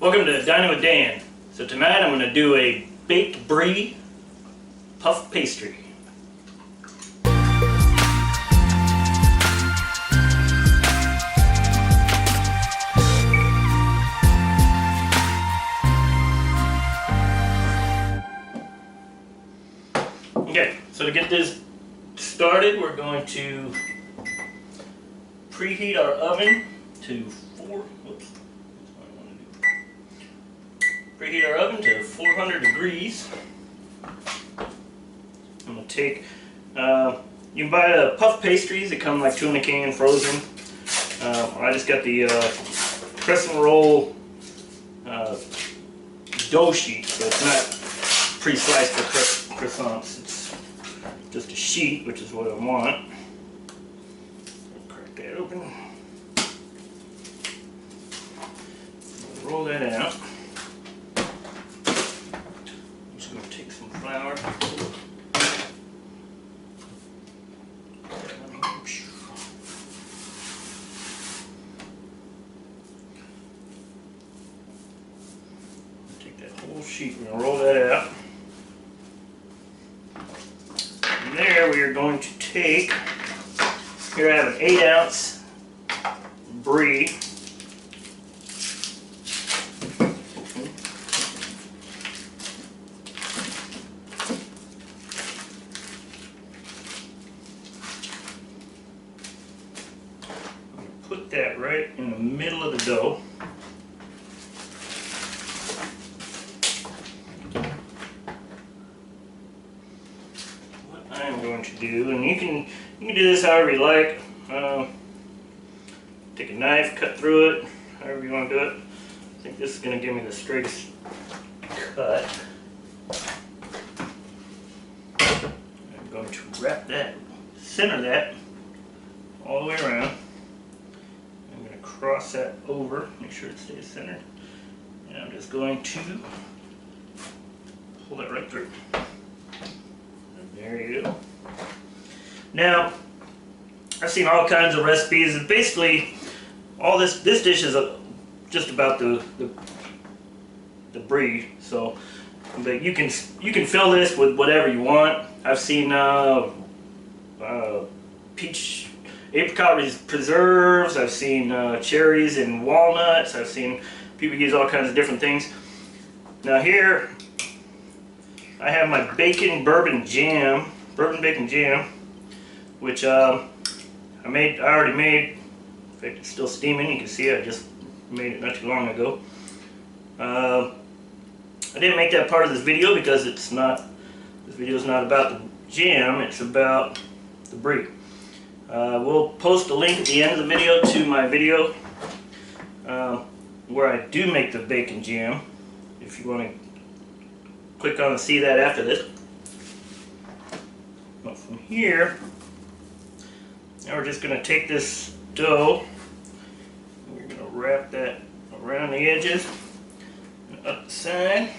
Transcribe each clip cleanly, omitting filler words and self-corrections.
Welcome to Dining with Dan. So tonight I'm going to do a baked brie puff pastry. Okay, so to get this started, we're going to preheat our oven to 400 degrees. I'm going to take, you can buy puff pastries that come like 2 in a can frozen. I just got the crescent roll dough sheet, so it's not pre-sliced for croissants. It's just a sheet, which is what I want. Crack that open. Roll that out. I'm just going to take some flour. Take that whole sheet. We're going to roll that out. From there, we are going to take. Here I have an 8-ounce brie. Put that right in the middle of the dough. What I am going to do, and you can do this however you like. Take a knife, cut through it, however you want to do it. I think this is going to give me the straightest cut. I'm going to wrap that, center that all the way around. Cross that over, make sure it stays centered, and I'm just going to pull that right through. And there you go. Now, I've seen all kinds of recipes, and basically all this dish is just about the brie. So, but you can fill this with whatever you want. I've seen peach. Apricot preserves, I've seen cherries and walnuts, I've seen people use all kinds of different things. Now here, I have my bourbon bacon jam, which I already made. In fact, it's still steaming, you can see I just made it not too long ago. I didn't make that part of this video because this video is not about the jam, it's about the brie. We'll post a link at the end of the video to my video where I do make the bacon jam, if you want to click on and see that after this. But from here, now we're just going to take this dough, and we're going to wrap that around the edges and up the side.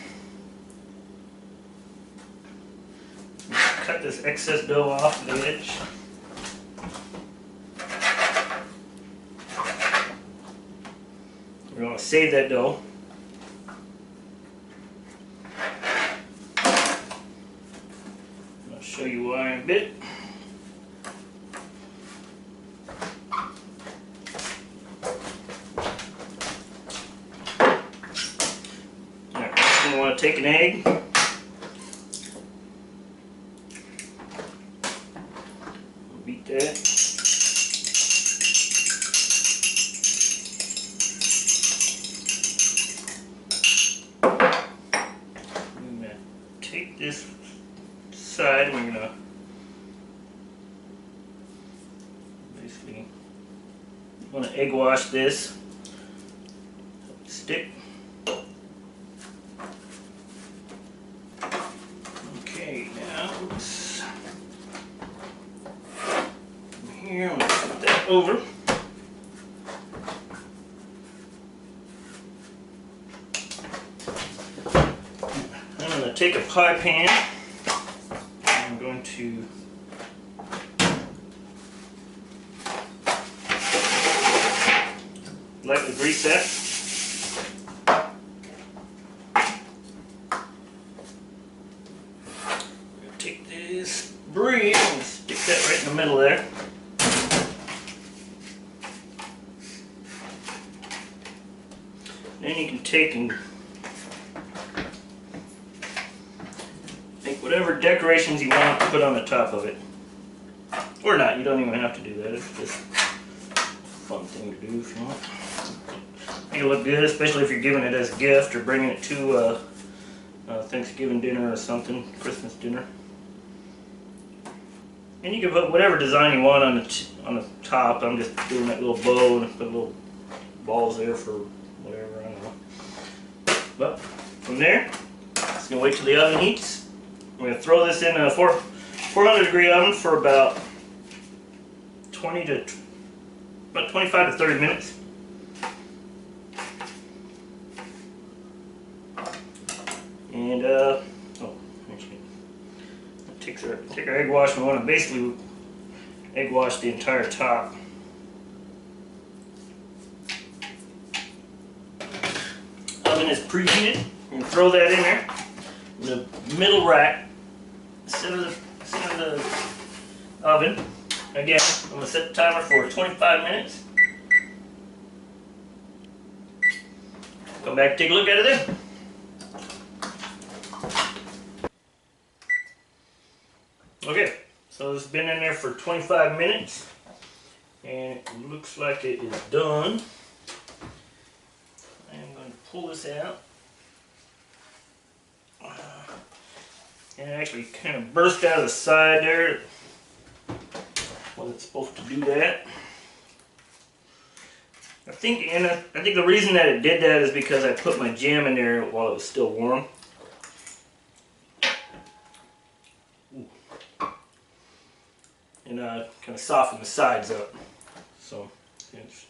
Cut this excess dough off the edge. We're going to save that dough. I'll show you why in a bit. Alright, next we want to take an egg. Beat that. Take this side, we're going to basically want to egg wash this. Stick. Okay, now oops. From here, I'm going to put that over. I'm going to take a pie pan. I'm going to lightly grease that. Then you can take and make whatever decorations you want to put on the top of it. Or not, you don't even have to do that. It's just a fun thing to do if you want. Make it look good, especially if you're giving it as a gift or bringing it to Thanksgiving dinner or something, Christmas dinner. And you can put whatever design you want on the top. I'm just doing that little bow and put little balls there for whatever, I don't know. But from there, just gonna wait till the oven heats. I'm gonna throw this in a 400-degree oven for about 25 to 30 minutes. And actually, take our egg wash. We want to basically egg wash the entire top. Oven is preheated. You can throw that in there in the middle rack, center of the oven. Again, I'm going to set the timer for 25 minutes. Come back and take a look at it then. Okay, so it's been in there for 25 minutes and it looks like it is done. I'm going to pull this out. And it actually kind of burst out of the side there. Wasn't supposed to do that. I think the reason that it did that is because I put my jam in there while it was still warm. And kind of soften the sides up. So it's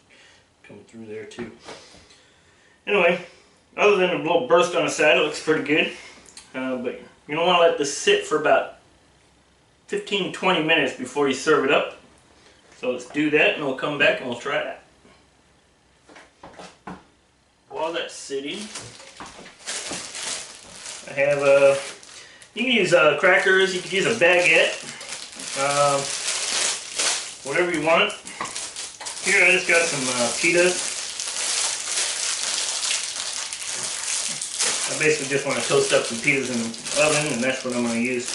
coming through there too. Anyway, other than a little burst on the side, it looks pretty good. But you don't want to let this sit for about 15-20 minutes before you serve it up. So let's do that and we'll come back and we'll try that. While that's sitting, I have you can use crackers, you can use a baguette, whatever you want. Here I just got some pitas. I basically just want to toast up some pitas in the oven, and that's what I'm going to use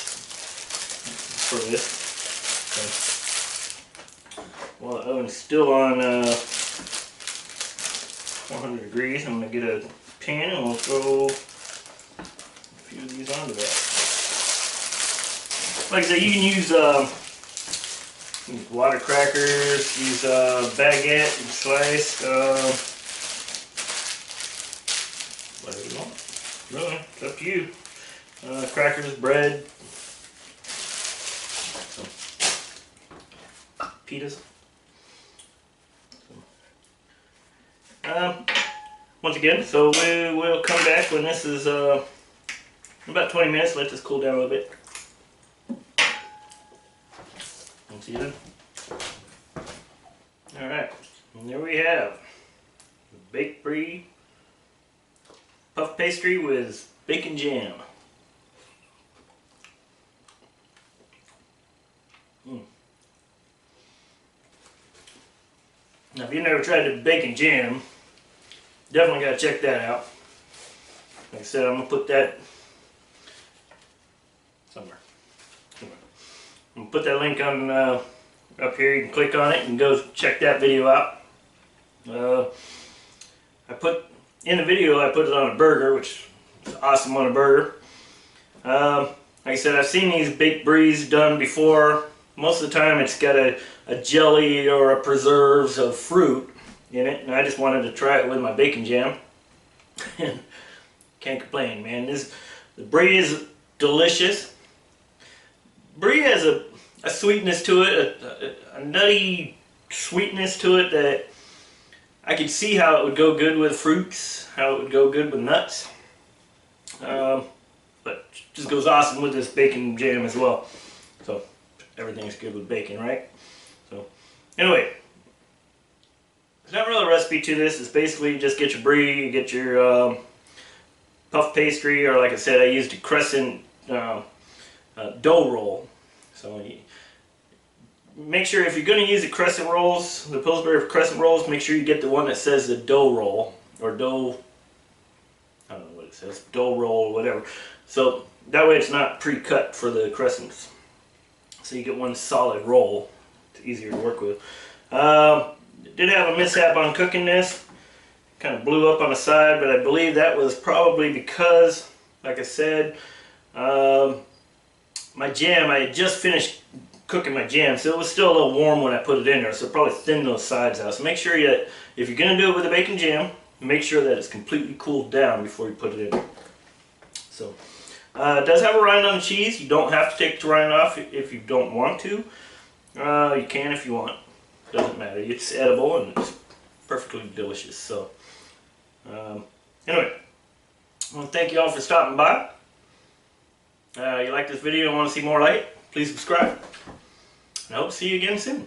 for this. So, while the oven's still on 400 degrees, I'm going to get a pan and we'll throw a few of these onto that. Like I said, you can use water crackers, use baguette, and slice, whatever you want. Really, it's up to you. Crackers, bread, pitas. Once again, so we will come back when this is about 20 minutes. Let this cool down a little bit. See you then. Alright, and there we have baked brie puff pastry with bacon jam. Now if you've never tried the bacon jam, definitely got to check that out. Like I said, I'm going to put that somewhere. I'm going to put that link on up here. You can click on it and go check that video out. In the video I put it on a burger, which is awesome on a burger. Like I said, I've seen these baked bries done before. Most of the time it's got a jelly or a preserves of fruit in it, and I just wanted to try it with my bacon jam. Can't complain, man. The brie is delicious. Brie has a sweetness to it, a nutty sweetness to it that I could see how it would go good with fruits, how it would go good with nuts. But it just goes awesome with this bacon jam as well. So everything's good with bacon, right? So anyway, there's not really a recipe to this. It's basically just get your brie, you get your puff pastry, or like I said, I used a crescent dough roll. So make sure if you're going to use the crescent rolls, the Pillsbury crescent rolls, make sure you get the one that says the dough roll or dough it says dough roll or whatever. So that way it's not pre-cut for the crescents. So you get one solid roll. It's easier to work with. Did have a mishap on cooking this. Kind of blew up on the side, but I believe that was probably because, like I said, my jam, I had just finished cooking my jam, so it was still a little warm when I put it in there, so it probably thinned those sides out. So make sure that if you're going to do it with a bacon jam, make sure that it's completely cooled down before you put it in there. So it does have a rind on the cheese. You don't have to take the rind off if you don't want to. You can if you want. Doesn't matter. It's edible and it's perfectly delicious. So anyway, I want to thank you all for stopping by. You like this video and want to see more like it, please subscribe. And I hope to see you again soon.